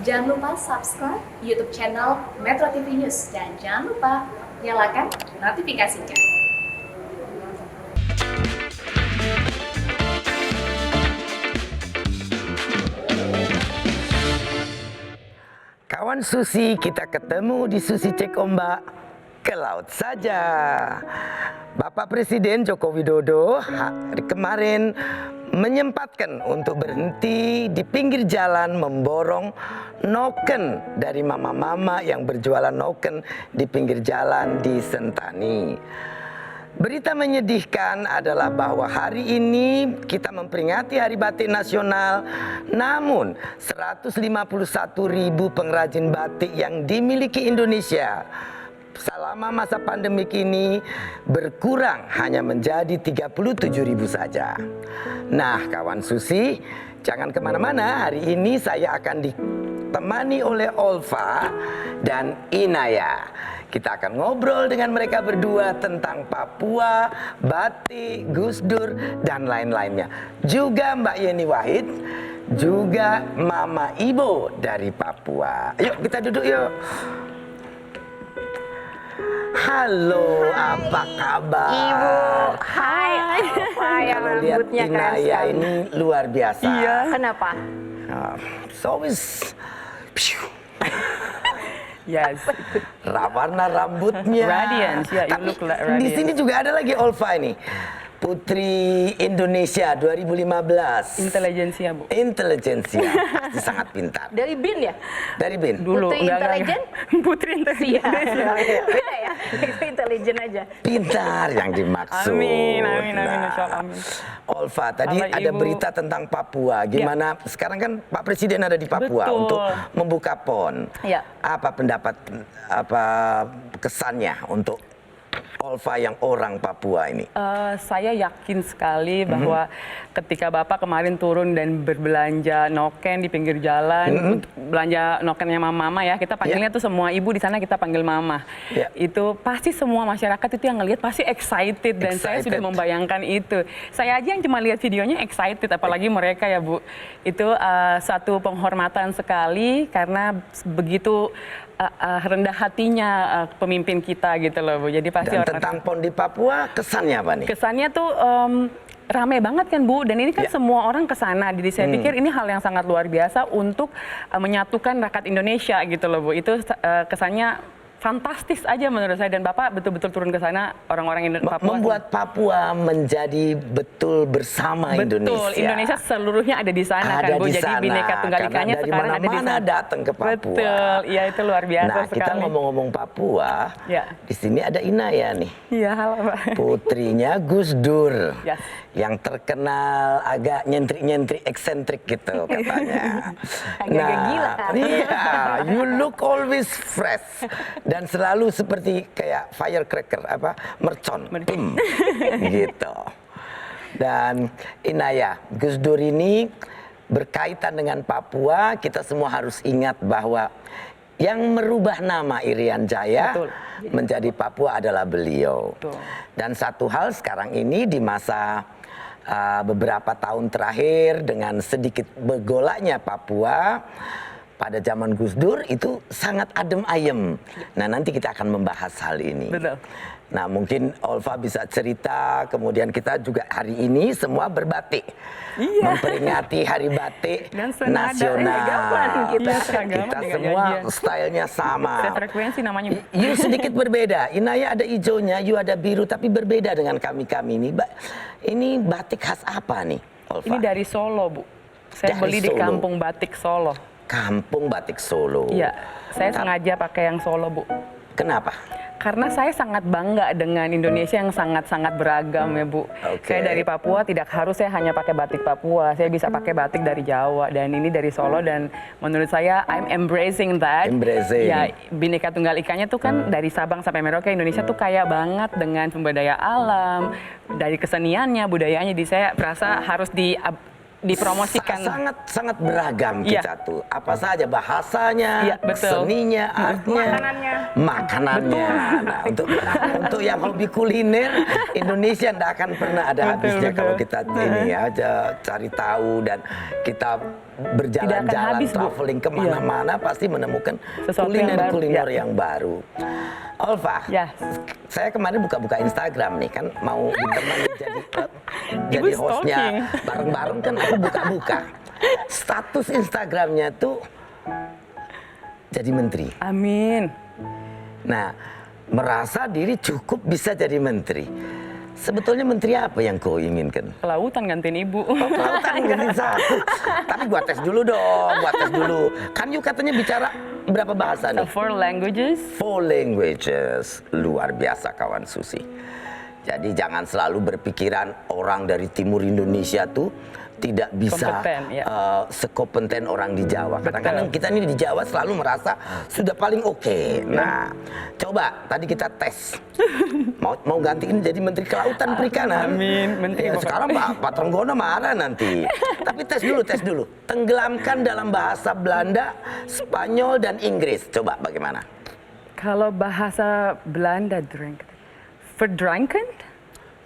Jangan lupa subscribe YouTube channel Metro TV News dan jangan lupa nyalakan notifikasinya. Kawan Susi, kita ketemu di Susi Cek Ombak ke laut saja. Bapak Presiden Joko Widodo hari kemarin menyempatkan untuk berhenti di pinggir jalan memborong noken dari mama-mama yang berjualan noken di pinggir jalan di Sentani. Berita menyedihkan adalah bahwa hari ini kita memperingati Hari Batik Nasional, namun 151.000 pengrajin batik yang dimiliki Indonesia selama masa pandemik ini berkurang hanya menjadi 37.000 saja. Nah, kawan Susi, jangan kemana-mana. Hari ini saya akan ditemani oleh Olva dan Inaya. Kita akan ngobrol dengan mereka berdua tentang Papua, batik, Gus Dur, dan lain-lainnya. Juga Mbak Yeni Wahid, juga Mama Ibo dari Papua. Yuk kita duduk yuk. Halo, apa kabar? Ibu, hai. Kalau lihat Inaya ini luar biasa. Iya. Kenapa? So is Yes. warna rambutnya. Radiance, ya, you look like Di radiance. sini juga ada lagi Olva ini. Putri Indonesia 2015. Intelijensia, Bu. Intelijensia. Pasti sangat pintar. Dari BIN ya? Dari BIN. Dulu Putri intelijen? Putri intelijen. Beda ya? Itu intelijen aja. Pintar yang dimaksud. Amin, amin, Masya Allah, amin. Olva, tadi Halo, ada Ibu. berita tentang Papua. Gimana? Sekarang kan Pak Presiden ada di Papua Betul. untuk membuka PON. Ya. Apa pendapat, apa kesannya untuk Olva yang orang Papua ini? Saya yakin sekali bahwa ketika Bapak kemarin turun dan berbelanja noken di pinggir jalan, untuk belanja nokennya mama ya, kita panggilnya tuh semua ibu di sana kita panggil mama. Ya. Itu pasti semua masyarakat itu yang ngelihat pasti excited dan saya sudah Excited. membayangkan itu. Saya aja yang cuma lihat videonya excited, apalagi mereka ya Bu. Itu satu penghormatan sekali karena begitu rendah hatinya pemimpin kita gitu loh Bu. Jadi pasti Dan orang tentang PON di Papua, kesannya apa nih? kesannya tuh rame banget kan Bu, dan ini kan semua orang kesana. Jadi saya pikir ini hal yang sangat luar biasa untuk menyatukan rakyat Indonesia gitu loh Bu. Itu kesannya fantastis aja menurut saya, dan Bapak betul-betul turun ke sana, orang-orang Papua. Membuat Papua menjadi betul bersama Betul, Indonesia. Indonesia seluruhnya ada di sana Ada kan Bu. di Jadi sana, Bhinneka Tunggal karena Ikanya dari sekarang ada di mana-mana sana. datang ke Papua. Betul, iya itu luar biasa Nah, sekali. kita ngomong-ngomong Papua, Ya. di sini ada Inaya nih. Iya, halo Pak. Putrinya Gus Dur. Yes. Yang terkenal agak nyentrik-nyentrik, eksentrik gitu katanya. Agak-agak gila. Iya, you look always fresh. Dan selalu seperti kayak firecracker, mercon. Mercon. Gitu. Dan Inaya, Gus Dur ini berkaitan dengan Papua, kita semua harus ingat bahwa yang merubah nama Irian Jaya Betul. menjadi Papua adalah beliau. Betul. Dan satu hal sekarang ini di masa beberapa tahun terakhir dengan sedikit bergolaknya Papua, pada zaman Gus Dur itu sangat adem ayem. Nah, nanti kita akan membahas hal ini. Betul. Nah, mungkin Olva bisa cerita, kemudian kita juga hari ini semua berbatik. Iya. Memperingati Hari Batik Dan senada, Nasional. seragaman kita. Iya, seragaman Kita dengan semua janjian. stylenya sama. Frekuensi namanya Bu. You sedikit berbeda. Inaya ada hijaunya, you ada biru, tapi berbeda dengan kami-kami ini. Ini batik khas apa nih, Olva? Ini dari Solo Bu. Saya Dari beli di Solo. Kampung Batik Solo. Kampung Batik Solo. Iya, saya sengaja pakai yang Solo Bu. Kenapa? Karena saya sangat bangga dengan Indonesia yang sangat-sangat beragam ya Bu. Oke. Saya dari Papua, tidak harus saya hanya pakai batik Papua. Saya bisa pakai batik dari Jawa, dan ini dari Solo, dan menurut saya I'm embracing that. Embracing. Ya, Bhinneka Tunggal Ikanya tuh kan dari Sabang sampai Merauke, Indonesia tuh kaya banget dengan sumber daya alam, dari keseniannya, budayanya. Jadi saya merasa harus dipromosikan. Sangat beragam Iya. kita tuh. Apa saja bahasanya, Iya, betul. seninya, artnya, makanannya. Nah, untuk yang hobi kuliner, Indonesia tidak akan pernah ada Betul, habisnya betul. kalau kita ini ya cari tahu dan kita berjalan-jalan, habis, Bu. traveling kemana-mana pasti menemukan Sesuatu yang baru, kuliner-kuliner ya. yang baru. Olva, Ya. saya kemarin buka-buka Instagram nih kan, mau ditemani jadi Ibu hostnya stalking. bareng-bareng kan aku buka-buka. Status Instagramnya tuh jadi menteri. Amin. Nah, merasa diri cukup bisa jadi menteri. Sebetulnya menteri apa yang kau inginkan? Kelautan gantiin ibu. Kelautan ganti satu. Tapi gua tes dulu dong, gua tes dulu. Kan you katanya bicara berapa bahasa nih? 4 languages. 4 languages. Luar biasa kawan Susi. Jadi jangan selalu berpikiran orang dari timur Indonesia tuh tidak bisa Kompeten, ya. sekompeten orang di Jawa. Kadang-kadang kita ini di Jawa selalu merasa sudah paling oke. Nah, coba tadi kita tes. Mau gantiin jadi Menteri Kelautan Perikanan. Amin, Menteri Bapak. Sekarang Pak Trenggono marah nanti. Tapi tes dulu. Tenggelamkan dalam bahasa Belanda, Spanyol dan Inggris. Coba bagaimana? Kalau bahasa Belanda, verdrinken?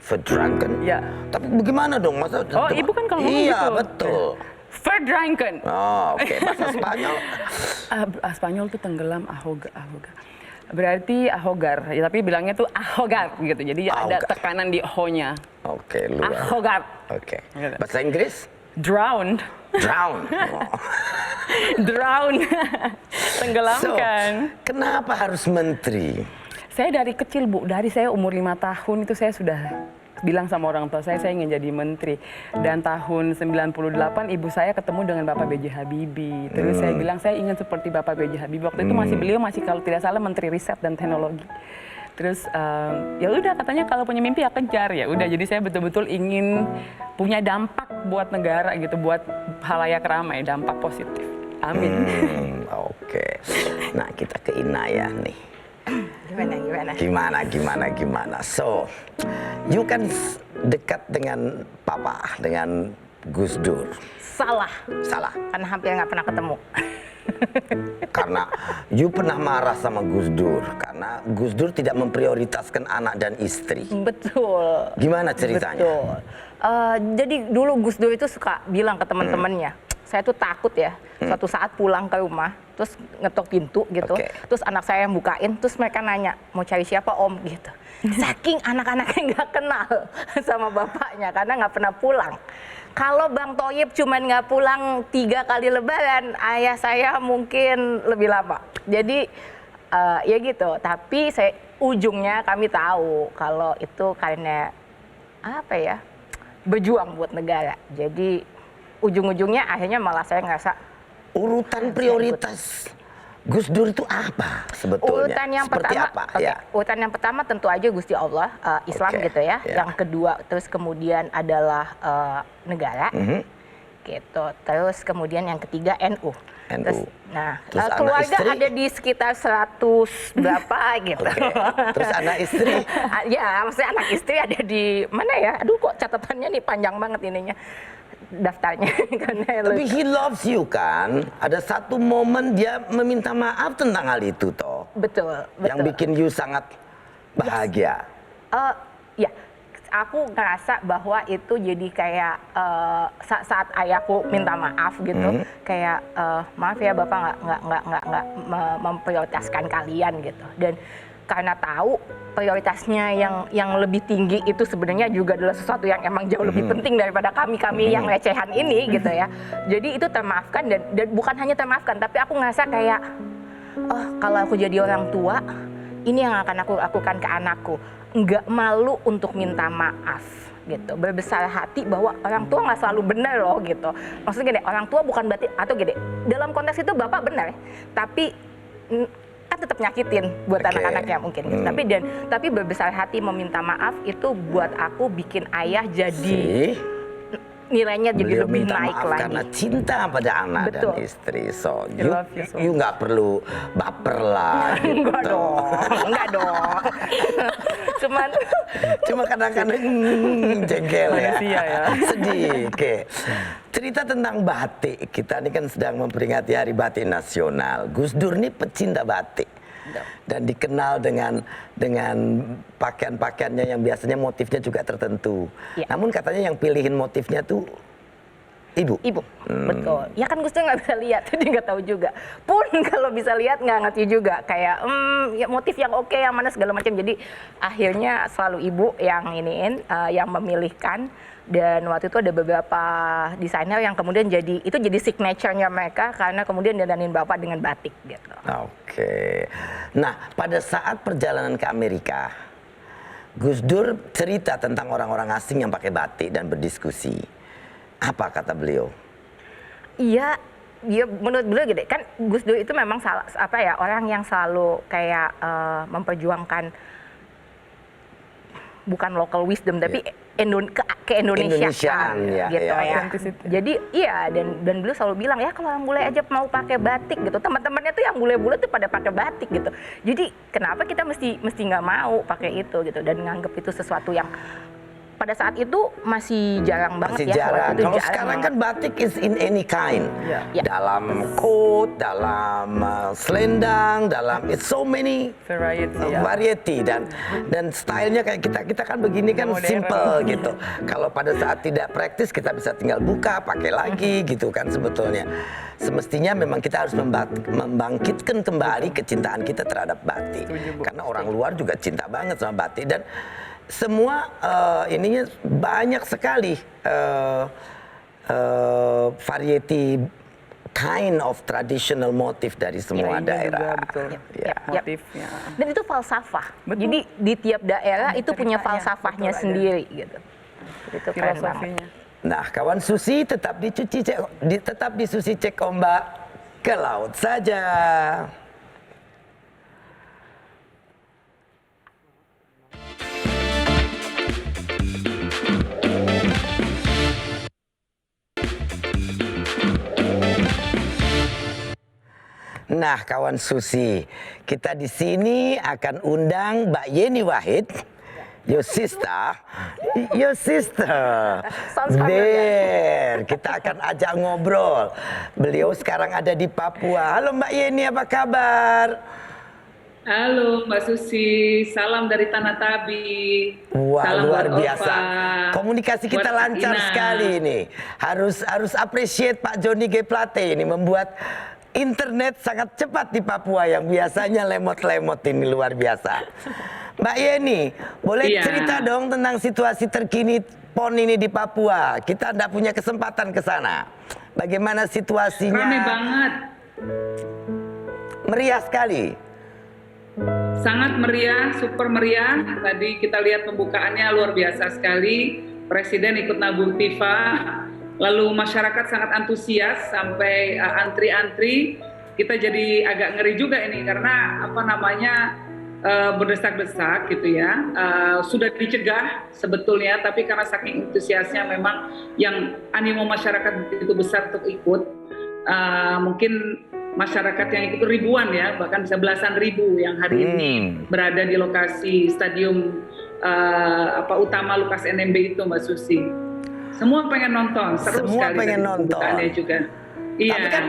Verdranken? Ya. Tapi bagaimana dong? Masa Oh, ibu kan kalau ngomong iya, gitu. betul. Verdrinken. Oh, oke. Bahasa Spanyol? Spanyol tuh tenggelam, ahoga. Berarti ahogar, ya, tapi bilangnya tuh ahogar gitu. Jadi ada Ahogar. tekanan di ho-nya. Oke, luar. Ahogar. Oke. Gitu. Bahasa Inggris? Drowned. Drown. Oh. Drown. So, Tenggelamkan. kenapa harus menteri? Saya dari kecil, Bu. Dari saya umur 5 tahun itu saya sudah bilang sama orang tua saya ingin jadi menteri. Dan tahun 98 ibu saya ketemu dengan Bapak B.J. Habibie. Terus saya bilang saya ingin seperti Bapak B.J. Habibie. Waktu itu beliau masih kalau tidak salah Menteri Riset dan Teknologi. Terus ya udah katanya kalau punya mimpi ya kejar ya. Udah jadi saya betul-betul ingin punya dampak buat negara gitu, buat halayak ramai, dampak positif. Amin. Oke. Nah, kita ke Inaya nih. Gimana? So, you kan dekat dengan Papa, dengan Gus Dur. Salah, Salah. karena hampir nggak pernah ketemu. Karena you pernah marah sama Gus Dur. Karena Gus Dur tidak memprioritaskan anak dan istri. Betul. Gimana ceritanya? Betul. Jadi dulu Gus Dur itu suka bilang ke teman-temannya, saya tuh takut ya, suatu saat pulang ke rumah, terus ngetok pintu gitu, Oke. terus anak saya yang bukain, terus mereka nanya, mau cari siapa om gitu. Saking anak-anaknya nggak kenal sama bapaknya, karena nggak pernah pulang. Kalau Bang Thoyib cuman nggak pulang 3 kali lebaran, ayah saya mungkin lebih lama. Jadi ya gitu, tapi ujungnya kami tahu kalau itu karena apa ya, berjuang buat negara. Jadi ujung-ujungnya akhirnya malah saya ngerasa Urutan prioritas Gus Dur itu apa sebetulnya? urutan yang Seperti pertama, apa? oke, Ya. urutan yang pertama tentu aja Gusti Allah, Islam Oke, gitu ya. ya. Yang kedua terus kemudian adalah negara, gitu. Terus kemudian yang ketiga NU. Terus, Terus anak keluarga istri? ada di sekitar 100 berapa gitu. Oke. Terus anak istri? Ya, maksudnya anak istri ada di mana ya? Aduh kok catatannya nih panjang banget ininya daftarnya. Karena Tapi he loves you kan? Ada satu momen dia meminta maaf tentang hal itu toh. betul. Yang bikin you sangat bahagia. Ya, aku ngerasa bahwa itu jadi kayak saat ayahku minta maaf gitu, kayak maaf ya bapak nggak memprioritaskan kalian gitu. Dan karena tahu prioritasnya yang lebih tinggi itu sebenarnya juga adalah sesuatu yang emang jauh lebih penting daripada kami yang recehan ini gitu ya. Jadi itu termaafkan dan bukan hanya termaafkan, tapi aku ngerasa kayak oh kalau aku jadi orang tua, ini yang akan aku lakukan ke anakku. Nggak malu untuk minta maaf gitu, berbesar hati bahwa orang tua nggak selalu benar loh gitu. Maksudnya gini, orang tua bukan berarti, atau gini, dalam konteks itu bapak benar, tapi kan tetap nyakitin buat Oke. anak-anaknya mungkin gitu. Tapi berbesar hati meminta maaf itu buat aku bikin ayah jadi nilainya jadi Beliau lebih minta naik maaf lagi. karena cinta pada anak Betul. dan istri. So, I love you so you nggak perlu baper lah. Enggak gitu. dong. Cuma kadang-kadang jengkel ya. Manusia ya. Sedih. Oke. Cerita tentang batik. Kita ini kan sedang memperingati Hari Batik Nasional. Gus Dur ini pecinta batik. Dan dikenal dengan pakaian-pakaiannya yang biasanya motifnya juga tertentu. Ya. Namun katanya yang pilihin motifnya tuh Ibu. Betul. Ya kan Gus Dur nggak bisa lihat, jadi nggak tahu juga. Pun kalau bisa lihat nggak ngerti juga. Kayak ya motif yang oke, yang mana segala macam. Jadi akhirnya selalu ibu yang yang memilihkan. Dan waktu itu ada beberapa desainer yang kemudian jadi signature-nya mereka karena kemudian dandanin bapak dengan batik gitu. Oke. Nah, pada saat perjalanan ke Amerika, Gus Dur cerita tentang orang-orang asing yang pakai batik dan berdiskusi. Apa kata beliau? Iya, menurut beliau gede kan Gus Dur itu memang orang yang selalu kayak memperjuangkan bukan local wisdom tapi ke-Indonesiaan gitu ya. Jadi iya dan beliau selalu bilang ya kalau orang bule aja mau pakai batik gitu. Teman-temannya tuh yang bule-bule tuh pada pakai batik gitu. Jadi kenapa kita mesti nggak mau pakai itu gitu dan nganggap itu sesuatu yang pada saat itu masih jarang banget ya. Jarang. Kalau sekarang kan batik is in any kind. Dalam coat, dalam selendang, dalam it's so many variety dan stylenya kayak kita kan begini kan simple gitu. Kalau pada saat tidak praktis kita bisa tinggal buka, pakai lagi gitu kan sebetulnya. Semestinya memang kita harus membangkitkan kembali kecintaan kita terhadap batik. Karena orang luar juga cinta banget sama batik dan semua ininya banyak sekali variety kind of traditional motif dari semua daerah. Motifnya. Dan itu falsafah. Jadi di tiap daerah itu punya falsafahnya sendiri gitu. Itu keren banget. Nah, kawan Susi tetap di Susi Cek Ombak ke laut saja. Nah, kawan Susi, kita di sini akan undang Mbak Yeni Wahid, your sister. There, kita akan ajak ngobrol. Beliau sekarang ada di Papua. Halo Mbak Yeni, apa kabar? Halo Mbak Susi, salam dari Tanah Tabi. Wah, salam luar buat biasa. Opa, Komunikasi kita buat lancar Ina. sekali ini. Harus appreciate Pak Joni G. Plate ini membuat internet sangat cepat di Papua yang biasanya lemot-lemot ini luar biasa. Mbak Yeni, boleh cerita dong tentang situasi terkini PON ini di Papua. Kita tidak punya kesempatan ke sana. Bagaimana situasinya? Rame banget. Meriah sekali. Sangat meriah, super meriah. Tadi kita lihat pembukaannya luar biasa sekali. Presiden ikut nabung tifa. Lalu masyarakat sangat antusias sampai antri-antri. Kita jadi agak ngeri juga ini karena berdesak-desak gitu ya. Sudah dicegah sebetulnya, tapi karena saking antusiasnya memang yang animo masyarakat begitu besar untuk ikut. Mungkin masyarakat yang ikut ribuan ya, bahkan bisa belasan ribu yang hari ini berada di lokasi stadium utama Lukas NMB itu, Mbak Susi. Semua pengen nonton, seru Semua sekali. pengen nonton. Juga. Iya, tapi kan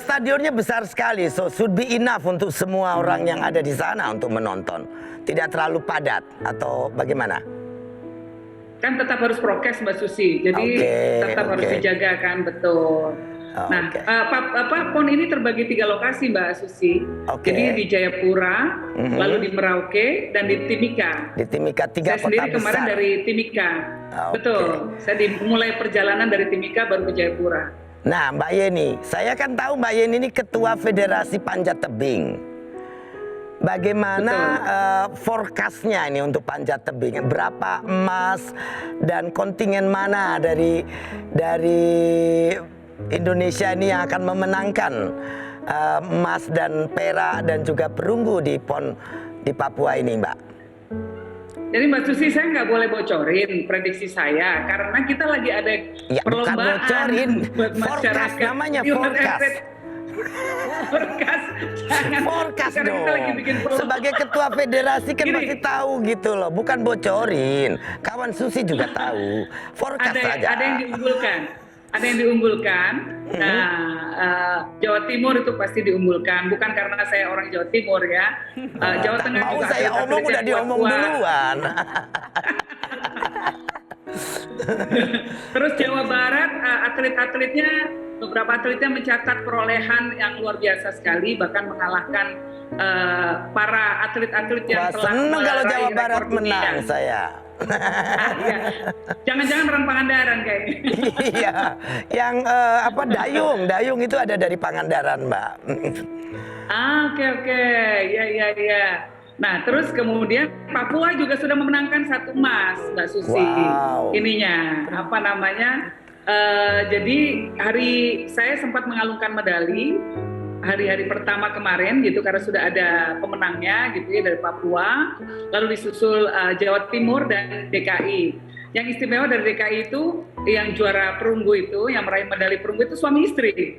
stadionnya besar sekali, so should be enough untuk semua orang yang ada di sana untuk menonton. Tidak terlalu padat atau bagaimana? Kan tetap harus prokes Mbak Susi, jadi tetap harus dijaga kan, betul. Nah, PON ini terbagi 3 lokasi Mbak Susi. Jadi di Jayapura, lalu di Merauke, dan di Timika. Di Timika, 3 kota besar. Saya sendiri kemarin dari Timika. Betul, saya mulai perjalanan dari Timika baru ke Jayapura. Nah Mbak Yeni, saya kan tahu Mbak Yeni ini Ketua Federasi Panjat Tebing. Bagaimana forecast-nya ini untuk panjat tebing? Berapa emas dan kontingen mana dari Indonesia ini yang akan memenangkan emas dan perak dan juga perunggu di PON di Papua ini, Mbak? Jadi Mbak Susi, saya nggak boleh bocorin prediksi saya karena kita lagi ada perlombaan. Bukan bocorin, forecast namanya, forecast. Forecast dong. Sebagai ketua federasi kan pasti tahu gitu loh, bukan bocorin. Kawan Susi juga tahu. Forecast saja. Ada yang diunggulkan. Ada yang diunggulkan. Nah, Jawa Timur itu pasti diunggulkan. Bukan karena saya orang Jawa Timur ya. Jawa Tengah mau juga saya omong udah diomong duluan. Terus Jawa Barat, atlet-atletnya, beberapa atletnya mencatat perolehan yang luar biasa sekali, bahkan mengalahkan para atlet-atlet yang Wah, telah seneng kalau meraih Jawa Barat rekor dunia. menang saya. Iya. Jangan-jangan orang Pangandaran kayaknya. Iya, yang dayung itu ada dari Pangandaran, Mbak. Oke, ya. Nah, terus kemudian Papua juga sudah memenangkan 1 emas, Mbak Susi. Wow. Ininya, apa namanya? Jadi saya sempat mengalungkan medali hari-hari pertama kemarin gitu, karena sudah ada pemenangnya gitu ya dari Papua, lalu disusul Jawa Timur dan DKI. Yang istimewa dari DKI itu yang juara perunggu itu, yang meraih medali perunggu itu suami istri.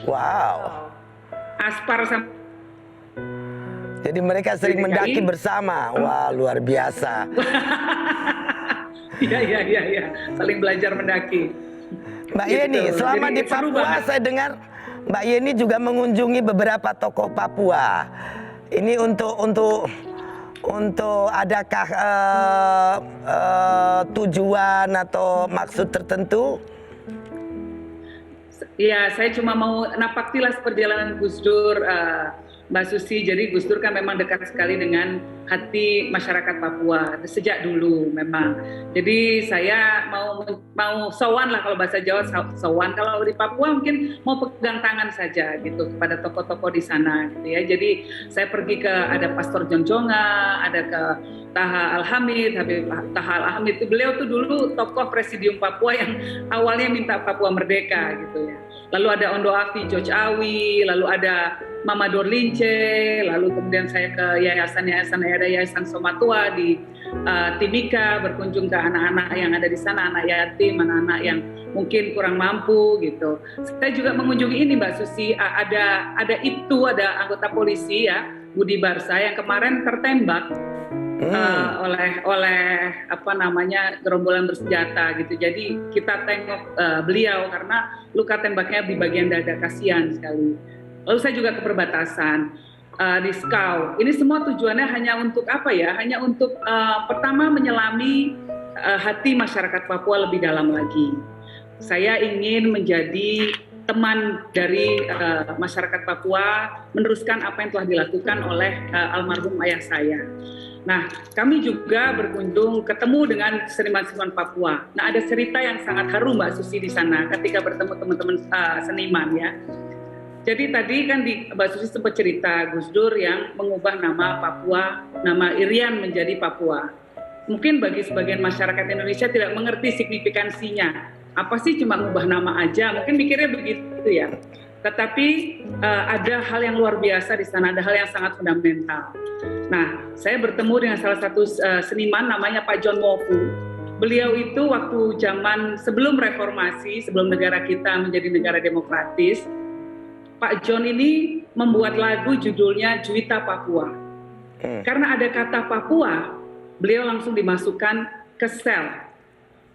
Wow. Aspar sama Jadi mereka sering DKI. mendaki bersama. Wah, luar biasa. Iya, saling belajar mendaki. Mbak Gitu. Yeni, selama Jadi di seru Papua banget. saya dengar Mbak Yeni juga mengunjungi beberapa tokoh Papua. Ini untuk adakah tujuan atau maksud tertentu? Iya, saya cuma mau napaktilas perjalanan Gus Dur, Mbak Susi. Jadi Gus Dur kan memang dekat sekali dengan hati masyarakat Papua sejak dulu memang. Jadi saya mau sowan lah, kalau bahasa Jawa sowan. Kalau di Papua mungkin mau pegang tangan saja gitu kepada tokoh-tokoh di sana gitu ya. Jadi saya pergi ke ada Pastor Jonjonga, ada ke Taha Al-Hamid, Taha Al-Hamid itu beliau tuh dulu tokoh Presidium Papua yang awalnya minta Papua merdeka gitu ya. Lalu ada Ondo Afi George Awi, lalu ada Mama Dorlince, lalu kemudian saya ke yayasan-yayasan, ada Yayasan Somatua di Timika, berkunjung ke anak-anak yang ada di sana, anak yatim, anak-anak yang mungkin kurang mampu gitu. Saya juga mengunjungi ini Mbak Susi, ada anggota polisi ya, Budi Barsa yang kemarin tertembak oleh apa namanya gerombolan bersenjata gitu. Jadi kita tengok beliau karena luka tembaknya di bagian dada, kasihan sekali. Lalu saya juga ke perbatasan di Skau. Ini semua tujuannya hanya untuk apa ya? Hanya untuk pertama menyelami hati masyarakat Papua lebih dalam lagi. Saya ingin menjadi teman dari masyarakat Papua, meneruskan apa yang telah dilakukan oleh almarhum ayah saya. Nah, kami juga berkunjung, ketemu dengan seniman-seniman Papua. Nah, ada cerita yang sangat haru Mbak Susi di sana ketika bertemu teman-teman seniman ya. Jadi tadi kan Mbak Susi sempat cerita Gus Dur yang mengubah nama Papua, nama Irian menjadi Papua. Mungkin bagi sebagian masyarakat Indonesia tidak mengerti signifikansinya. Apa sih cuma mengubah nama aja? Mungkin mikirnya begitu ya. Tetapi ada hal yang luar biasa di sana, ada hal yang sangat fundamental. Nah, saya bertemu dengan salah satu seniman namanya Pak John Mofu. Beliau itu waktu zaman sebelum reformasi, sebelum negara kita menjadi negara demokratis, Pak John ini membuat lagu judulnya Juwita Papua. Karena ada kata Papua, beliau langsung dimasukkan ke sel.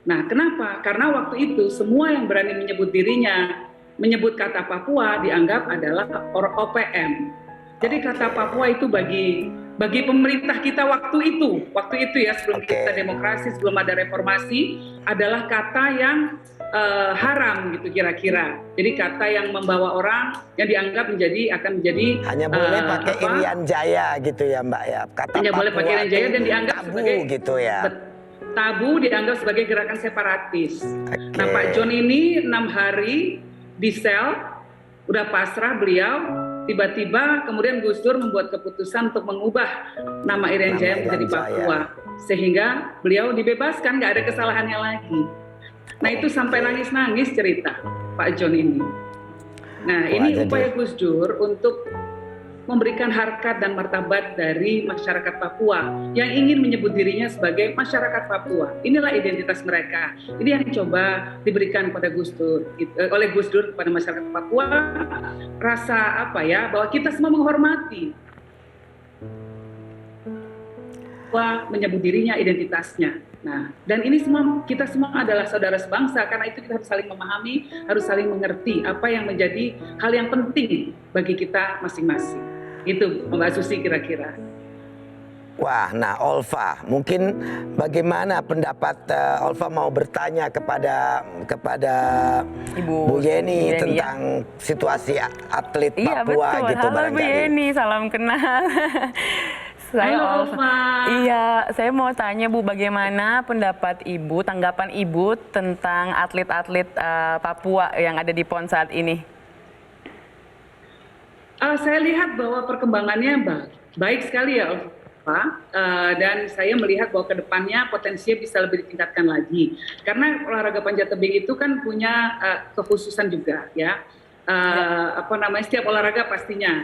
Nah, kenapa? Karena waktu itu semua yang berani menyebut dirinya, menyebut kata Papua dianggap adalah OPM. Jadi kata Papua itu bagi pemerintah kita waktu itu ya, sebelum kita demokrasi, sebelum ada reformasi, adalah kata yang haram gitu kira-kira. Jadi kata yang membawa orang yang dianggap akan menjadi hanya boleh pakai Irian Jaya gitu ya Mbak ya. Kata hanya Papua boleh pakai Irian Jaya dan dianggap tabu sebagai gitu ya. Tabu, dianggap sebagai gerakan separatis. Nah, Pak John ini 6 hari di sel, udah pasrah beliau, tiba-tiba kemudian Gus Dur membuat keputusan untuk mengubah nama Irian Jaya menjadi Papua, sehingga beliau dibebaskan, nggak ada kesalahannya lagi. Nah, itu sampai nangis-nangis cerita Pak John ini. Nah, ini upaya Gus Dur untuk memberikan harkat dan martabat dari masyarakat Papua yang ingin menyebut dirinya sebagai masyarakat Papua. Inilah identitas mereka. Ini yang coba diberikan pada Gus Dur, oleh Gus Dur kepada masyarakat Papua, rasa apa ya, bahwa kita semua menghormati Papua, menyebut dirinya, identitasnya. Nah, dan ini semua, kita semua adalah saudara sebangsa, karena itu kita harus saling memahami, harus saling mengerti apa yang menjadi hal yang penting bagi kita masing-masing. Itu Mbak Susi kira-kira. Wah, nah Olfa, mungkin bagaimana pendapat Olfa mau bertanya kepada Ibu Bu Yeni Yeni, tentang situasi atlet Iya Papua betul. gitu Halo Bu barangkali. Yeni, salam kenal. Saya Halo, Olfa. Olfa. Iya, saya mau tanya Bu, bagaimana pendapat Ibu, tanggapan Ibu tentang atlet-atlet Papua yang ada di PON saat ini? Saya lihat bahwa perkembangannya baik sekali ya, Pak. Dan saya melihat bahwa kedepannya potensinya bisa lebih ditingkatkan lagi. Karena olahraga panjat tebing itu kan punya kekhususan juga, ya. Setiap olahraga pastinya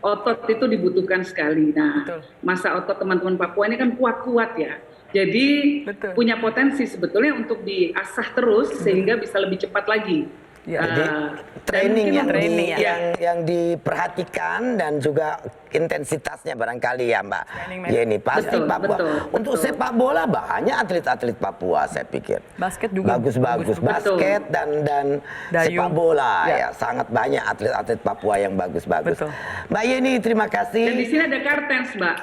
otot itu dibutuhkan sekali. Nah, Betul. masa otot teman-teman Papua ini kan kuat-kuat ya. Jadi Betul. punya potensi sebetulnya untuk diasah terus sehingga bisa lebih cepat lagi. Ya. Jadi Dan training mungkin yang, training, ya. yang diperhatikan dan juga intensitasnya barangkali ya Mbak Training Yeni. Pasti Betul, Papua. betul, Untuk betul. sepak bola banyak atlet-atlet Papua saya pikir. Basket juga Bagus-bagus. Betul. Basket dan Dayung. sepak bola Ya. ya. Sangat banyak atlet-atlet Papua yang bagus-bagus. Betul. Mbak Yeni, terima Dan di kasih. sini ada Kartens, Mbak.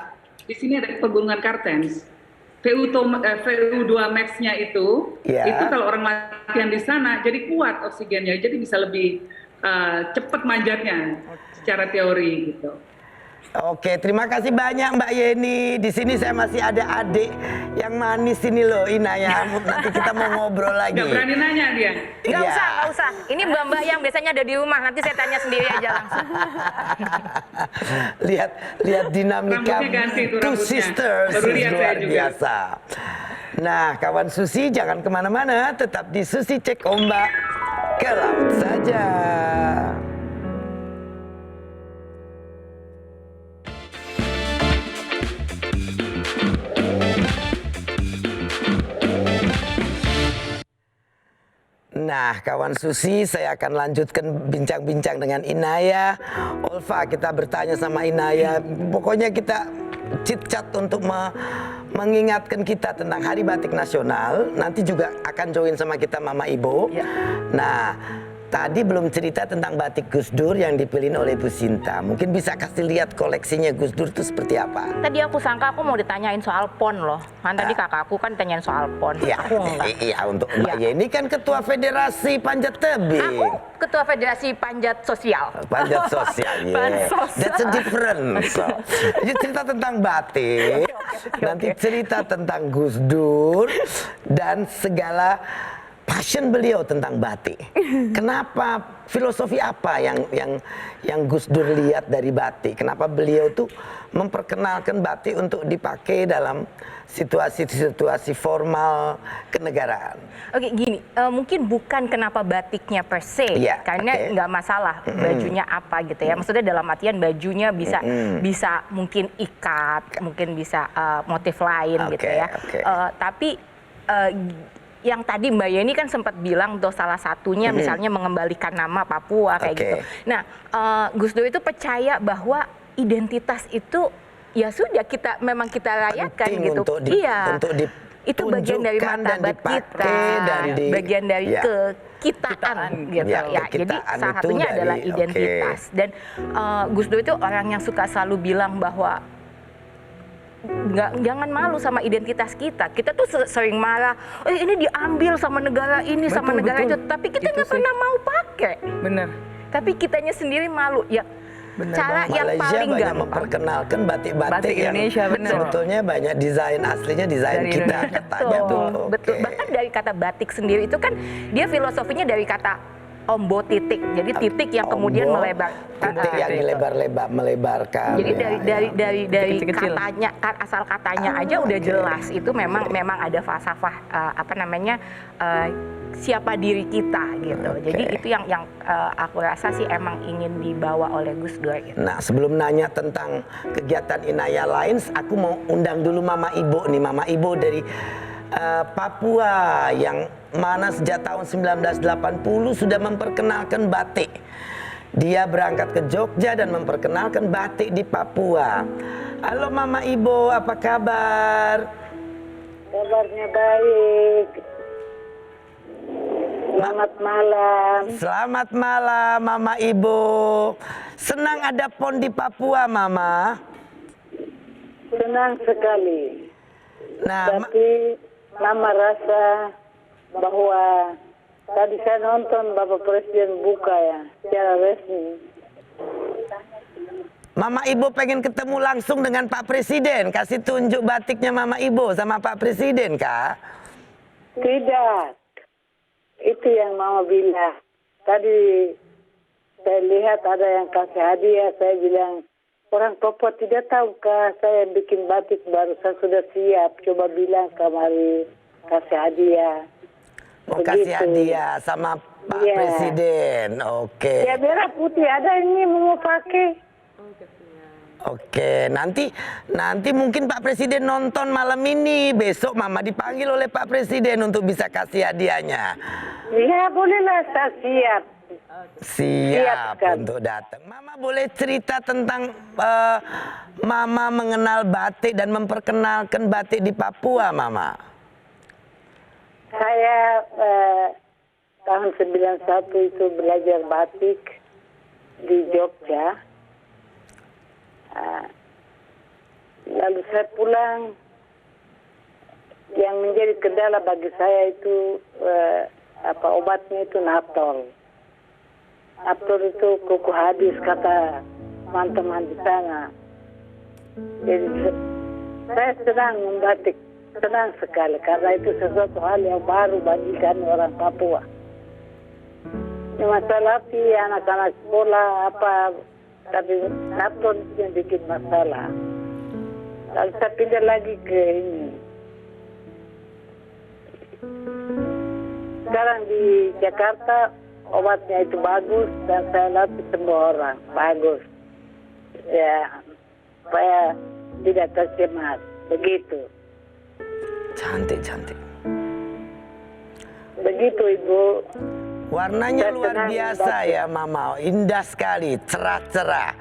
Di sini ada pergunungan Kartens. VU2 Max-nya itu Ya. kalau orang latihan di sana jadi kuat oksigennya, jadi bisa lebih cepat manjatnya secara teori gitu. Oke, terima kasih banyak Mbak Yeni. Di sini saya masih ada adik yang manis ini loh, Inaya. Nanti kita mau ngobrol lagi. Nggak berani nanya dia. Nggak Iya. usah, nggak usah. Ini mbak-mbak yang biasanya ada di rumah, nanti saya tanya sendiri aja langsung. lihat dinamika Rambutnya ganti tuh, two rambutnya. sisters Baru lihat saya luar juga. biasa. Nah, kawan Susi jangan kemana-mana, tetap di Susi Cek Ombak ke laut saja. Nah, kawan Susi, saya akan lanjutkan bincang-bincang dengan Inaya. Olfa, kita bertanya sama Inaya. Pokoknya kita chit-chat untuk mengingatkan kita tentang Hari Batik Nasional. Nanti juga akan join sama kita Mama Ibo. Ya. Nah, tadi belum cerita tentang batik Gus Dur yang dipilih oleh Bu Sinta. Mungkin bisa kasih lihat koleksinya Gus Dur itu seperti apa? Tadi aku sangka aku mau ditanyain soal PON loh. Kan tadi kakakku kan tanyain soal PON. Iya, Aku enggak. iya untuk Mbak Yeni kan ketua Federasi Panjat Tebing. Aku ketua Federasi Panjat Sosial. Panjat sosial, yeah. Pansos. That's a difference. So, jadi cerita tentang batik, nanti cerita tentang Gus Dur dan segala passion beliau tentang batik. Kenapa, filosofi apa yang Gus Dur lihat dari batik? Kenapa beliau tuh memperkenalkan batik untuk dipakai dalam situasi-situasi formal kenegaraan? Oke, gini, mungkin bukan kenapa batiknya per se, Iya, karena oke. nggak masalah bajunya apa gitu ya. Maksudnya dalam artian bajunya bisa mungkin ikat, mungkin bisa motif lain gitu Oke, ya. oke. Tapi yang tadi Mbak Yeni kan sempat bilang tuh salah satunya misalnya mengembalikan nama Papua kayak Oke. gitu. Nah, Gus Dur itu percaya bahwa identitas itu ya sudah memang kita rayakan Penting gitu. untuk Iya. untuk Itu bagian dari ditunjukkan dan martabat dipakai kita, dan bagian dari ya. kekitaan gitu Ya, ya. Jadi kekitaan salah itu satunya dari- adalah oke. identitas. Dan Gus Dur itu orang yang suka selalu bilang bahwa jangan malu sama identitas kita. Kita tuh sering marah, ini diambil sama negara ini, sama Betul, negara betul. itu. Tapi kita Itu nggak sih. pernah mau pakai. Bener. Tapi kitanya sendiri malu. Ya, Bener cara banget. yang Malaysia paling banyak gampang. memperkenalkan batik-batik Batik yang Indonesia, bener. sebetulnya banyak desain aslinya desain Dari kita Indonesia. katanya Betul, tuh. betul. Oke. Bahkan dari kata batik sendiri itu kan dia filosofinya dari kata ombo titik. Jadi titik yang kemudian Ombo, melebar. titik yang melebarkan. Jadi ya, dari Kecil-kecil. katanya asal katanya aja udah jelas itu memang ada falsafah siapa diri kita gitu. Jadi itu yang aku rasa sih emang ingin dibawa oleh Gus Dur gitu. Nah, sebelum nanya tentang kegiatan Inaya lain, aku mau undang dulu Mama Ibo nih. Mama Ibo dari Papua yang mana sejak tahun 1980 sudah memperkenalkan batik. Dia berangkat ke Jogja dan memperkenalkan batik di Papua. Halo Mama Ibo, apa kabar? Kabarnya baik. Selamat malam. Selamat malam Mama Ibo. Senang ada PON di Papua, Mama. Senang sekali. Nah, Tapi Mama rasa bahwa tadi saya nonton Bapak Presiden buka ya secara resmi. Mama Ibu pengen ketemu langsung dengan Pak Presiden. Kasih tunjuk batiknya Mama Ibu sama Pak Presiden, Kak. Tidak. Itu yang Mama bilang. Tadi saya lihat ada yang kasih hadiah. Saya bilang, orang Papua tidak tahukah saya bikin batik baru. Saya sudah siap. Coba bilang kemari kasih hadiah. Mau kasih Begitu. hadiah sama Pak Iya. Presiden. Oke. Ya merah putih ada ini mau pakai. Oke, nanti mungkin Pak Presiden nonton malam ini. Besok Mama dipanggil oleh Pak Presiden untuk bisa kasih hadiahnya. Ya bolehlah saya siap. Siap Siapkan. untuk datang. Mama boleh cerita tentang Mama mengenal batik dan memperkenalkan batik di Papua, Mama? Saya tahun 91 itu belajar batik di Jogja. Lalu saya pulang. Yang menjadi kendala bagi saya itu obatnya itu Naptol. Naptol itu kuku habis kata teman-teman di sana. Jadi saya senang membatik. Senang sekali karena itu sesuatu hal yang baru bagi kami orang Papua. Ini masalah anak-anak sekolah tapi Naptol itu yang bikin masalah. Lalu saya pindah lagi ke ini. Sekarang di Jakarta obatnya itu bagus dan saya latih semua orang bagus. Ya, supaya tidak tercemar. Begitu. Cantik. Begitu Ibu. Warnanya Saya luar senang biasa batik. ya Mama, indah sekali, cerah-cerah.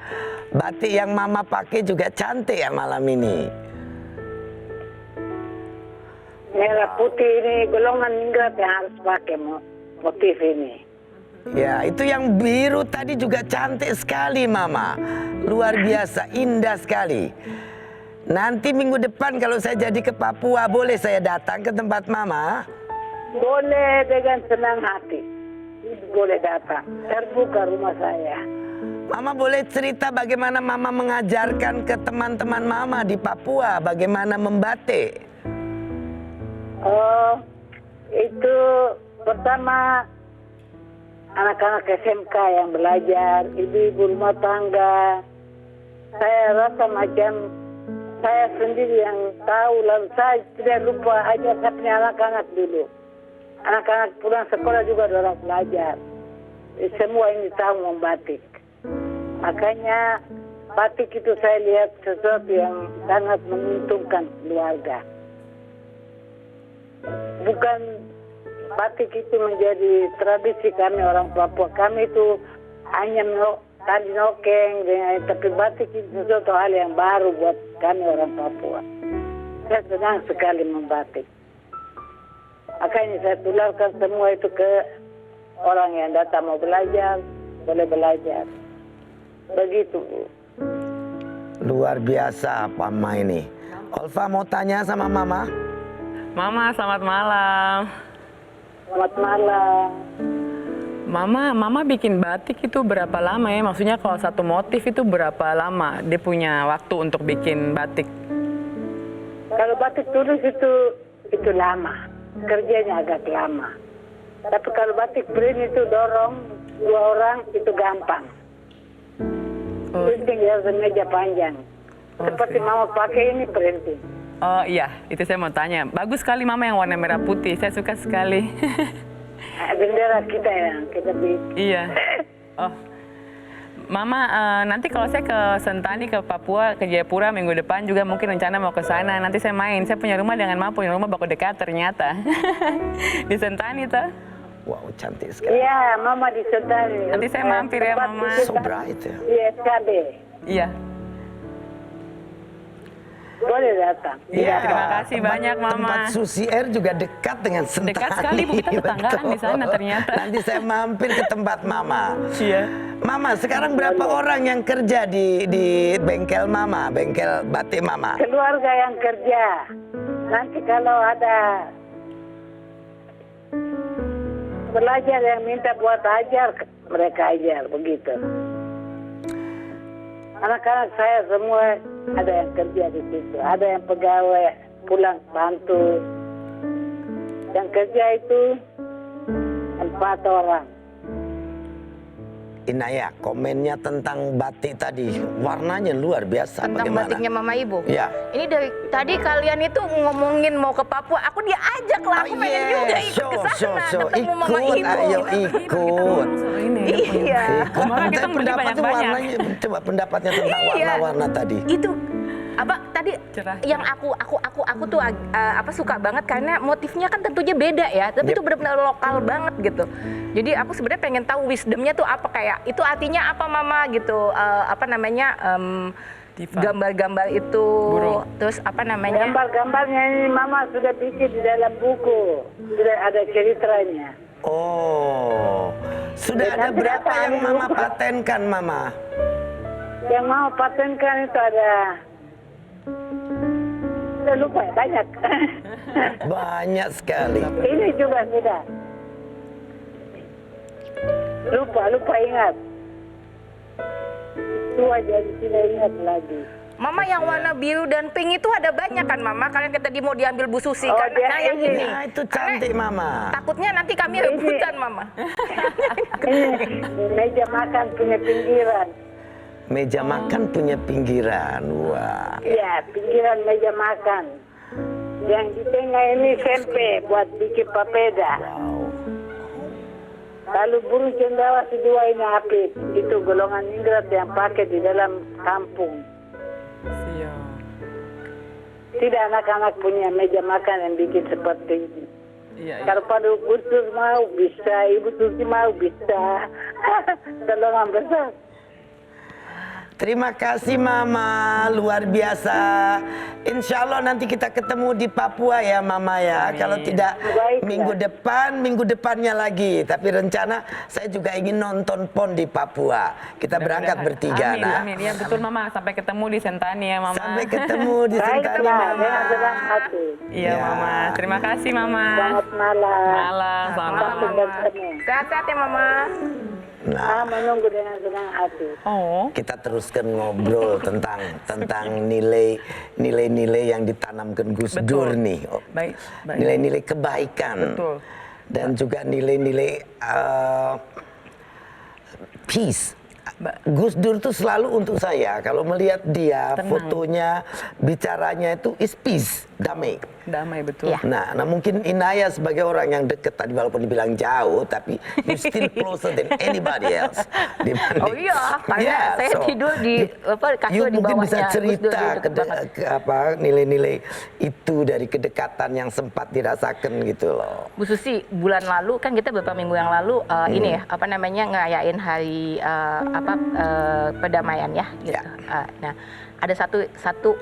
Batik yang Mama pakai juga cantik ya malam ini. Merah putih ini golongan ningrat yang harus pakai motif ini. Ya, itu yang biru tadi juga cantik sekali Mama. Luar biasa, indah sekali. Nanti minggu depan kalau saya jadi ke Papua, boleh saya datang ke tempat Mama? Boleh dengan senang hati. Boleh datang. Terbuka rumah saya. Mama boleh cerita bagaimana Mama mengajarkan ke teman-teman Mama di Papua bagaimana membatik? Oh, itu pertama anak-anak SMK yang belajar, ibu-ibu rumah tangga. Saya rasa macam saya sendiri yang tahu, lalu saya tidak lupa aja saya punya anak-anak dulu. Anak-anak pulang sekolah juga ada orang belajar. Semua ini tahu membatik. Makanya batik itu saya lihat sesuatu yang sangat menguntungkan keluarga. Bukan batik itu menjadi tradisi kami orang Papua. Kami itu hanya tali nokeng, tapi batik itu sesuatu hal yang baru buat kami orang Papua. Saya senang sekali membatik. Makanya saya tularkan semua itu ke orang yang datang mau belajar, boleh belajar. Begitu, Bu. Luar biasa Mama ini. Olfa mau tanya sama Mama? Mama, selamat malam. Selamat malam. Mama bikin batik itu berapa lama ya? Maksudnya kalau satu motif itu berapa lama dia punya waktu untuk bikin batik? Kalau batik tulis itu lama, kerjanya agak lama. Tapi kalau batik print itu dorong 2 orang itu gampang. Printing ya meja panjang. Seperti Mama pakai ini printing. Oh iya, itu saya mau tanya. Bagus sekali Mama yang warna merah putih, saya suka sekali. Bendera kita yang kita bikin. Iya. Oh, Mama, nanti kalau saya ke Sentani, ke Papua, ke Jayapura minggu depan juga mungkin rencana mau ke sana. Nanti saya main. Saya punya rumah dengan Mama punya rumah baku dekat ternyata. Di Sentani tuh. Wow, cantik sekali. Iya, Mama di Sentani. Nanti saya mampir ya, Tempat Mama. itu So bright ya. Di SKB. Iya. Boleh datang. Iya, terima kasih banyak, Mama. Tempat Susi Air juga dekat dengan Sentani. Dekat sekali, Bu. Kita tetanggaan di sana Betul. ternyata. Nanti saya mampir ke tempat Mama. Iya. Mama, sekarang berapa orang yang kerja di bengkel Mama, bengkel batik Mama? Keluarga yang kerja. Nanti kalau ada belajar yang minta buat ajar, mereka ajar begitu. Anak-anak saya semua ada yang kerja di situ, ada yang pegawai pulang bantu. Yang kerja itu 4 orang. Inaya, komennya tentang batik tadi, warnanya luar biasa. Tentang Bagaimana? batiknya Mama Ibu. Ya. Ini dari tadi kalian itu ngomongin mau ke Papua, aku diajak lah, aku pengen juga ikut ke sana, ketemu Mama Ikut, Ibu. ayo ikut. Iya. Kemarin kita beli pendapat tuh banyak-banyak. warnanya, coba pendapatnya tentang warna-warna tadi. Itu apa tadi Cerah. yang aku tuh suka banget karena motifnya kan tentunya beda ya, tapi Yep. itu benar-benar lokal banget gitu. Jadi aku sebenarnya pengen tahu wisdomnya tuh apa, kayak itu artinya apa Mama gitu, Diva. gambar-gambar itu, Burung. terus apa namanya? Gambar-gambarnya ini Mama sudah bikin di dalam buku, sudah ada ceritanya. Oh, sudah ada Nanti berapa datang yang hari Mama Jumat. patenkan, Mama? Yang mau patenkan itu ada, saya lupa ya, banyak. Banyak sekali. Ini juga sudah. Lupa ingat. Itu aja tidak ingat lagi. Mama yang warna biru dan pink itu ada banyak kan Mama? Kalian tadi mau diambil Bu Susi Oh, karena dia yang ini. ini. Nah, itu cantik, Mama. Takutnya nanti kami rebutan Mama. Ini meja makan punya pinggiran. Meja makan punya pinggiran. Wah. Ya, pinggiran meja makan. Yang di tengah ini tempe buat bikin papeda. Wow. Lalu burung cendrawasih 2 ini apit. Itu golongan ningrat yang pakai di dalam kampung. Siap. Tidak anak-anak punya meja makan yang bikin seperti ini. Iya, iya. Kalau pada Gus Dur mau bisa, Ibu Susi mau bisa. Golongan besar. Terima kasih Mama, luar biasa. Insya Allah nanti kita ketemu di Papua ya Mama ya. Kalau tidak Baiklah. minggu depannya lagi. Tapi rencana saya juga ingin nonton PON di Papua. Kita berangkat bertiga. Amin, Nah. amin. Ya betul Mama. Sampai ketemu di Sentani ya Mama. Sampai ketemu di Sentani Baiklah, Mama. dengan senang hati. Iya Ya. Mama. Terima kasih Mama. Selamat malam. Malam. Selamat Sampai malam. bertemu. Sehat-sehat ya Mama. Nah, Menunggu dengan senang hati. Oh. kita teruskan ngobrol tentang nilai-nilai yang ditanamkan Gus Betul. Dur nih. Oh, Baik, baik. Nilai-nilai kebaikan. Betul. Dan juga nilai-nilai peace. Gus Dur itu selalu untuk saya, kalau melihat dia, Tenang. fotonya, bicaranya itu is peace, damai. Damai betul. Iya. Nah, mungkin Inaya sebagai orang yang dekat tadi, walaupun dibilang jauh, tapi you still closer than anybody else. Dibanding- Oh iya, karena Yeah, saya so, tidur di kasur you di mungkin bawahnya. bisa Gus Dur cerita deket banget. nilai-nilai itu dari kedekatan yang sempat dirasakan gitu loh. Bu Susi, bulan lalu kan kita beberapa minggu yang lalu ini ya apa namanya ngerayain hari perdamaian ya gitu. Ya. Nah, ada satu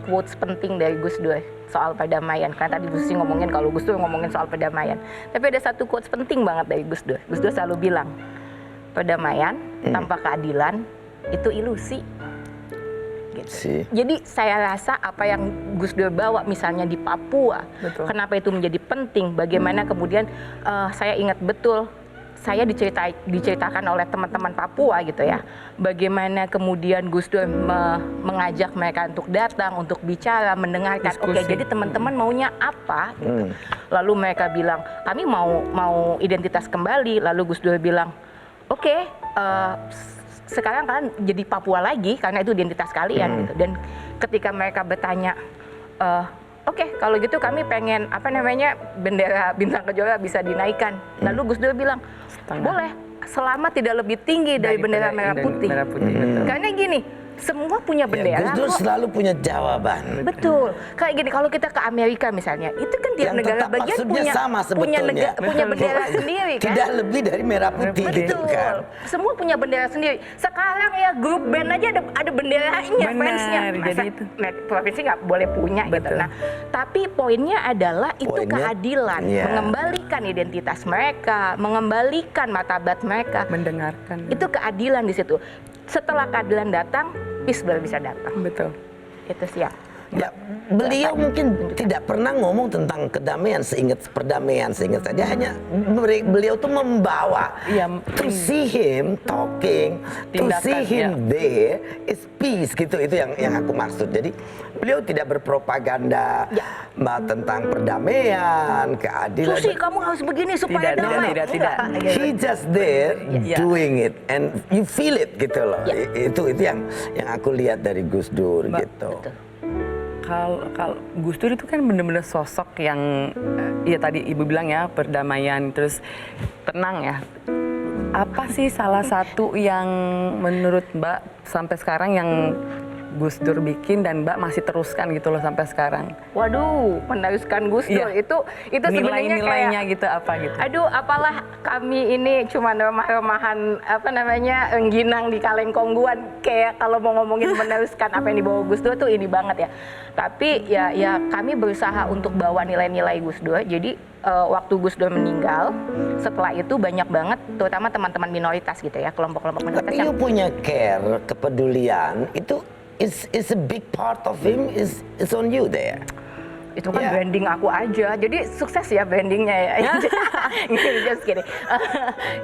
quotes penting dari Gus Dur soal perdamaian. Karena tadi Bu Susi ngomongin kalau Gus Dur ngomongin soal perdamaian. Tapi ada satu quotes penting banget dari Gus Dur. Gus Dur selalu bilang, perdamaian tanpa keadilan itu ilusi. Sih. Jadi saya rasa apa yang Gus Dur bawa misalnya di Papua, Betul. kenapa itu menjadi penting, bagaimana kemudian saya ingat betul, saya diceritakan oleh teman-teman Papua gitu ya, bagaimana kemudian Gus Dur mengajak mereka untuk datang, untuk bicara, mendengarkan, Diskusi. oke jadi teman-teman maunya apa gitu. Lalu mereka bilang, kami mau identitas kembali, lalu Gus Dur bilang, oke, sekarang kalian jadi Papua lagi karena itu identitas kalian gitu. Dan ketika mereka bertanya, oke, kalau gitu kami pengen bendera Bintang Kejora bisa dinaikkan. Lalu Gus Dur bilang, boleh, selama tidak lebih tinggi dari bendera merah putih. Merah putih, betul. Karena gini, semua punya Ya, bendera Gus Dur kok. selalu punya jawaban. Betul. Kayak gini, kalau kita ke Amerika misalnya, itu kan tiap Yang negara tetap bagian maksudnya sama punya sebetulnya. punya bendera sendiri kan. Tidak lebih dari merah putih gitu Betul. kan. Semua punya bendera sendiri. Sekarang ya grup band aja ada benderanya, Benar, fansnya. Masa jadi itu. provinsi nggak boleh punya gitu. Betul. Nah, tapi poinnya adalah itu Poinnya, keadilan, iya. mengembalikan identitas mereka, mengembalikan martabat mereka. Mendengarkan. Itu keadilan di situ. Setelah keadilan datang, peace baru bisa datang. betul. Itu sih ya. Ya, beliau mungkin tidak pernah ngomong tentang kedamaian perdamaian seingat saya. Dia hanya beliau tuh membawa Iya, to see him talking, to Tindakan, see him ya. there is peace gitu. Itu yang aku maksud. Jadi beliau tidak berpropaganda tentang perdamaian, keadilan. Susi, kamu harus begini supaya Tidak, damai. tidak. Enggak. He just there Ya. doing it and you feel it gitu loh. Ya. Itu yang aku lihat dari Gus Dur gitu. Betul. Kalau Gus Dur itu kan benar-benar sosok yang ya tadi Ibu bilang ya, perdamaian, terus tenang ya. Apa sih salah satu yang menurut Mbak sampai sekarang yang Gus Dur bikin dan Mbak masih teruskan gitu loh sampai sekarang? Waduh, meneruskan Gus Dur. Iya. Itu sebenarnya Nilai-nilainya kayak, gitu apa gitu? aduh, apalah kami ini cuma remah-remahan rengginang di kaleng kongguan. Kayak kalau mau ngomongin meneruskan apa yang dibawa Gus Dur tuh ini banget ya. Tapi ya kami berusaha untuk bawa nilai-nilai Gus Dur. Jadi waktu Gus Dur meninggal, setelah itu banyak banget, terutama teman-teman minoritas gitu ya, kelompok-kelompok minoritas Tapi yang you punya care, kepedulian, itu is a big part of him is on you there. itu kan Ya. branding aku aja, jadi sukses ya brandingnya ya. Just kidding.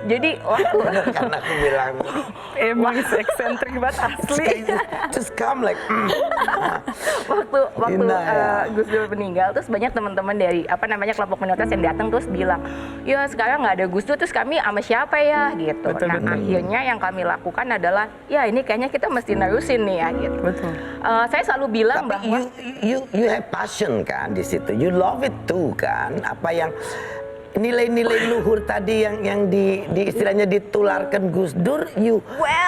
Jadi waktu Karena aku bilang, Emang eksentrik banget asli. just come like, waktu Indah ya. Gus Dur meninggal, terus banyak teman-teman dari kelompok minoritas yang datang terus bilang, ya sekarang nggak ada Gus Dur, terus kami sama siapa ya gitu. Betul, Nah betul. akhirnya yang kami lakukan adalah, ya ini kayaknya kita mesti nerusin nih ya gitu. Betul. Saya selalu bilang tapi bahwa you have passion kan di situ, you love it too kan. Apa yang nilai-nilai luhur tadi yang di istilahnya ditularkan Gus Dur, you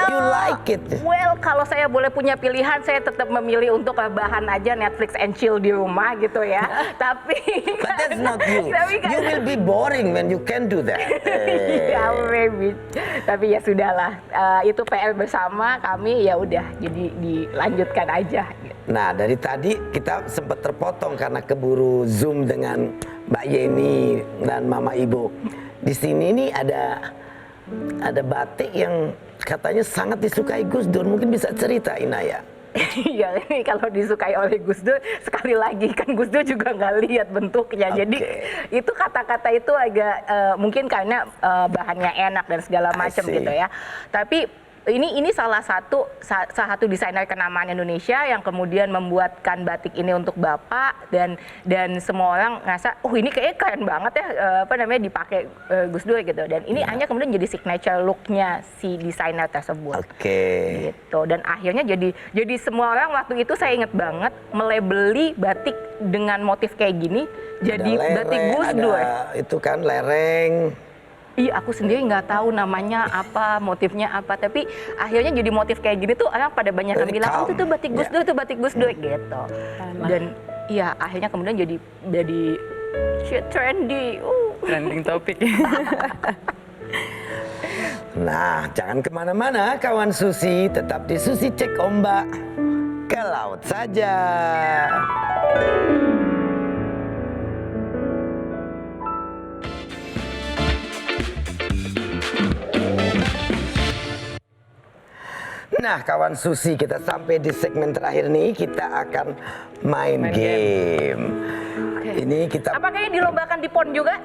like it. Well, kalau saya boleh punya pilihan, saya tetap memilih untuk bahan aja Netflix and chill di rumah gitu ya. Tapi But that's not you. Tapi kan- You will be boring when you can do that. ya maybe. Tapi ya sudahlah, itu PR bersama kami, ya udah, jadi dilanjutkan aja. Nah, dari tadi kita sempat terpotong karena keburu Zoom dengan Mbak Yeni dan Mama Ibu. Di sini nih ada batik yang katanya sangat disukai Gus Dur. Mungkin bisa cerita Inaya. Iya, ini kalau disukai oleh Gus Dur, sekali lagi kan Gus Dur juga nggak lihat bentuknya. Jadi itu kata-kata itu agak mungkin karena bahannya enak dan segala macam I see. gitu ya. Tapi ini salah satu desainer kenamaan Indonesia yang kemudian membuatkan batik ini untuk Bapak, dan semua orang ngerasa, ini kayaknya keren banget ya, dipakai Gus Dur gitu. Dan ini hanya kemudian jadi signature look-nya si desainer tersebut. Oke. Gitu. Dan akhirnya jadi semua orang waktu itu, saya inget banget, melabeli batik dengan motif kayak gini jadi Ada batik lereng, Gus Dur. ada itu kan lereng. Iya, aku sendiri nggak tahu namanya apa, motifnya apa, tapi akhirnya jadi motif kayak gini tuh orang pada banyak yang Very bilang, calm. itu batik Gus Dur, itu batik Gus Dur gitu. Dan iya, akhirnya kemudian jadi shit trendy. Trending topik. Nah, jangan kemana-mana kawan Susi, tetap di Susi Cek Ombak ke laut saja. Nah, kawan Susi, kita sampai di segmen terakhir nih, kita akan main game. Ini kita Apakah ini dilombakan di PON juga?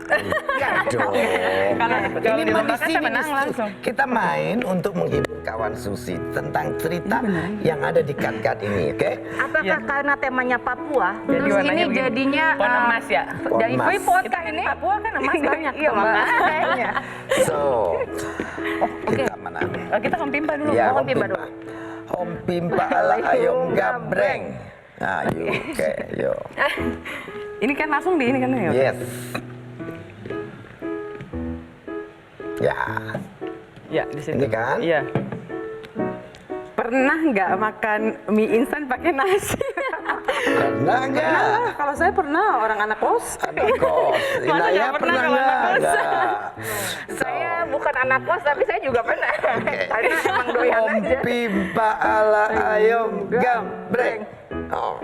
Aduh. Kalau Ini mah di dilombakan sini saya menang langsung. kita main untuk menghibur kawan Susi tentang cerita yang ada di kat-kat ini, oke? Apakah karena temanya Papua, Jadi terus warnanya ini begini. jadinya Pon emas ya? dari Pon emas. Freeport Kita kah ini? Papua kan emas banyak. Iya, Mbak. makanya. So, kita menang. Kita Kompimpa dulu. Ya, Om Om Pimpa Pimpa. Om Pimpa ala ayam gabreng. Nah, yuk, oke, yuk. Ini kan langsung di ini kan ya? Yes. Ya, Ya, di sini. Ini kan? Iya. Pernah nggak makan mie instan pakai nasi? Pernah nggak? Pernah, kalau saya pernah, orang anak kos. Anak kos. Masa Inaya nggak pernah pernah kalau anak nggak? kos? Nggak. Saya bukan anak kos tapi saya juga pernah. Karena emang doyan aja. Ompi ala ayam gambreng. Oh.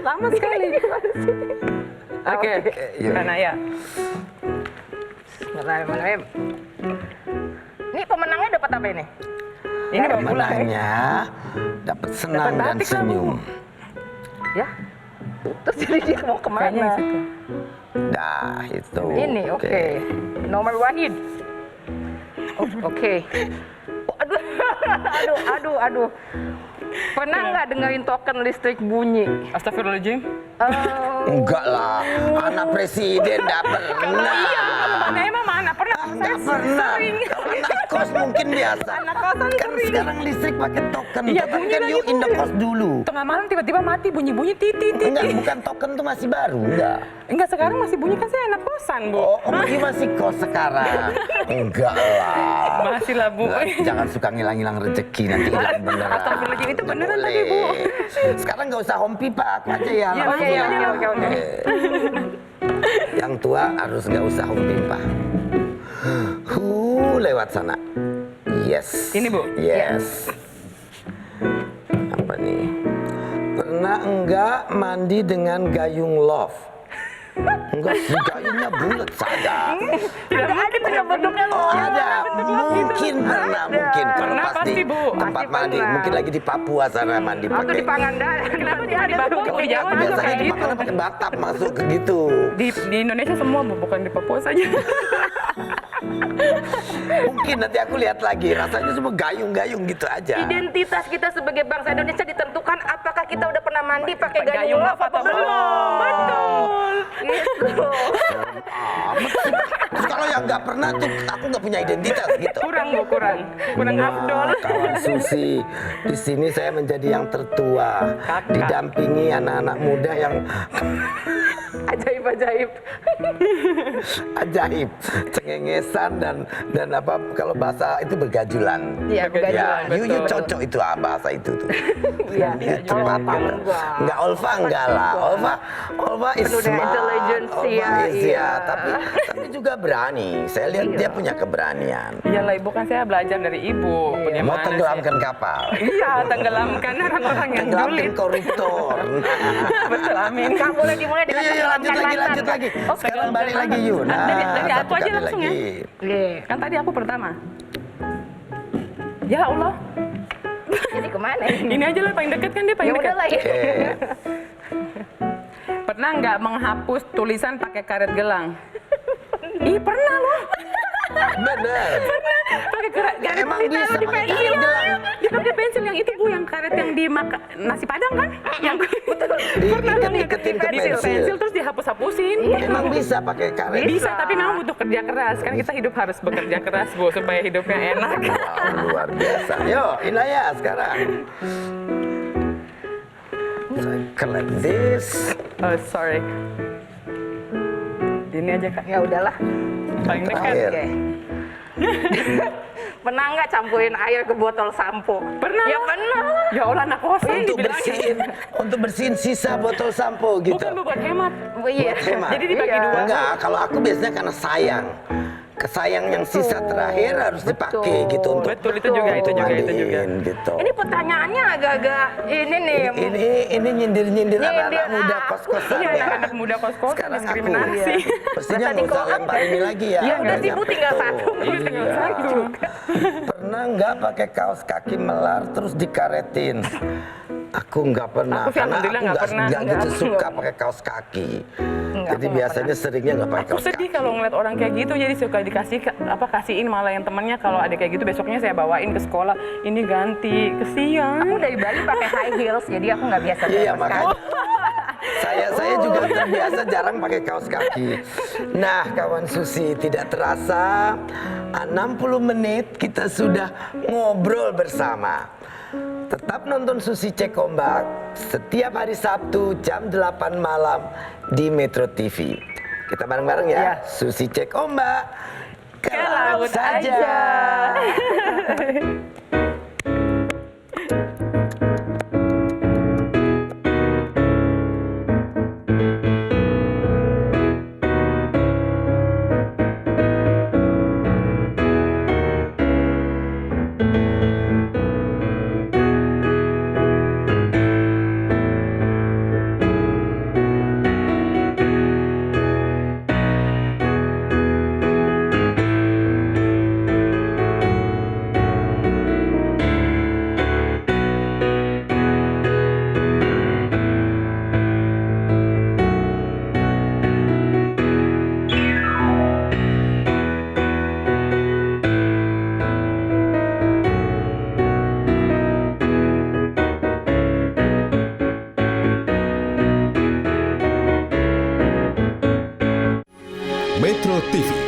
Lama sekali. Oke, yuk. Naya. Bismillahirrahmanirrahim. Ini pemenangnya dapat apa ini? Ini bawa pulang. Menangnya dapat senang Dapat dan batik lah, Bu. senyum. Ya. Terus jadi dia mau kemana? Kayaknya di situ. Dah itu. Ini oke. Nomor Wahid. Oh, oke. Oh, aduh. Pernah nggak dengerin token listrik bunyi? Astagfirullahaladzim. Enggak lah, anak presiden enggak pernah. Mana emang mana pernah? Enggak pernah. Kalau anak kos mungkin biasa. Anak kosan Kan sering. sekarang listrik pakai token. Iya, Token bunyi kan lagi, yuk Bu. Indokos dulu. Tengah malam tiba-tiba mati bunyi-bunyi titit. Enggak, bukan token tuh masih baru, enggak. Enggak, sekarang masih bunyi kan saya anak kosan, Bu. Oh, Om masih kos sekarang. Enggak lah. Masih lah, Bu. Enggak, jangan suka ngilang-ngilang rezeki nanti hilang beneran. Astagfirullahaladzim, itu Nggak beneran boleh. tapi, Bu. Sekarang nggak usah home pipa, aku aja ya. Iya, langsung. oke. Yang tua harus nggak usah home pipa. Lewat sana. Yes. Ini, Bu? Yes. Apa nih? Pernah enggak mandi dengan gayung love? Enggak sih, gayungnya bulat saja. Tidak ada punya bentuknya loh. Oh ada, mungkin pernah, mungkin. Kalau Pernah pas pasti, di Bu. tempat Pasti mandi, pernah. mungkin lagi di Papua sana mandi Atau pakai. di Pangandaran. Kenapa dia ada Papua? Di Jawa juga Biasanya kayak di gitu. Papua pakai batap masuk ke gitu. Di Indonesia semua, Bu, bukan di Papua saja. Mungkin nanti aku lihat lagi, rasanya semua gayung-gayung gitu aja. Identitas kita sebagai bangsa Indonesia ditentukan apakah kita udah pernah mandi pakai Gayung gayung love love atau atau belum. belum. Betul. Gitu. Amat sih. Terus kalau yang nggak pernah tuh, aku nggak punya identitas gitu. Kurang, Bu, kurang. Kurang afdol. Kawan Susi, di sini saya menjadi yang tertua, Kakak. didampingi anak-anak muda yang Ajaib-ajaib. ajaib, cengengesan dan apa kalau bahasa itu bergajulan. Iya, Ya, betul. you cocok itu bahasa itu tuh. Iya. Itu tepat gitu. Enggak Olva enggak lah. Olva is Penuh dengan smart. intelligence, Olva ya, is iya. tapi juga berani. Saya lihat dia punya keberanian. Iyalah, Ibu, kan saya belajar dari Ibu. Mau Bagaimana tenggelamkan kapal. Iya, tenggelamkan orang-orang yang Tenggelamkan julid. koruptor. Betul, amin. Kak, boleh dimulai dengan Iya, lanjut lagi. Oh, Sekarang balik lagi yuk. Nah, dari satu aku aja kali langsung ya. lagi. Iya. Kan tadi aku pertama. Ya Allah, Jadi kemana? ini aja lah paling dekat kan dia Ya paling udah dekat. lah ya. Oke. Pernah nggak menghapus tulisan pakai karet gelang? Ih, pernah loh. Benar. Pakai karet Emang ditaruh bisa di pakai pensil. karet gelang? Ditaruh di pensil yang itu, Bu, yang karet yang dimakan nasi padang kan? Yang pernah kan Diiketin ke di pensil. pensil terus dihapus-hapusin. Emang bisa pakai karet? Bisa, tapi memang butuh kerja keras. Kan kita hidup harus bekerja keras, Bu, supaya hidupnya enak. Wow, luar biasa. Yo, Inaya sekarang. Like this. Oh, sorry. Ini aja, Kak. Ya udahlah. Paling dekat. Terakhir. Oke. Pernah nggak campurin air ke botol sampo? Pernah. Ya pernah. Ya Allah, anak kosan Untuk bersihin sisa botol sampo gitu. Bukan, Bu, buat hemat. Oh, iya. Hemat. Jadi dibagi Iya. dua. Enggak, kalau aku biasanya karena sayang. Kesayang yang sisa terakhir harus dipakai gitu untuk Betul, itu juga. mandiin, gitu. Ini pertanyaannya agak-agak ini nih. Ini nyindir-nyindir anak-anak Nyindir, muda kos-kosan Iya, ya. anak-anak muda kos-kosan Sekarang diskriminasi. aku pastinya nggak usah lempar ini lagi ya. Iya, udah sih, Bu, Nyampe tinggal tuh. satu. Tinggal satu. Pernah nggak pakai kaos kaki melar terus dikaretin? Aku nggak pernah, Aku sih karena alhamdulillah aku nggak pernah. nggak gitu Nggak. suka pakai kaos kaki. Jadi aku nggak biasanya seringnya nggak pakai Aku kaos sedih kaki. kalau ngeliat orang kayak gitu, jadi suka kasihin malah yang temennya kalau ada kayak gitu besoknya saya bawain ke sekolah, ini ganti, kesian. Aku dari Bali pakai high heels, jadi aku nggak biasa Iya pakai makanya. kaos. Saya juga terbiasa jarang pakai kaos kaki. Nah, kawan Susi, tidak terasa 60 menit kita sudah ngobrol bersama. Tetap nonton Susi Cek Ombak setiap hari Sabtu jam 8 malam di Metro TV. Kita bareng-bareng ya. Susi Cek Ombak. ke laut saja. Metro TV,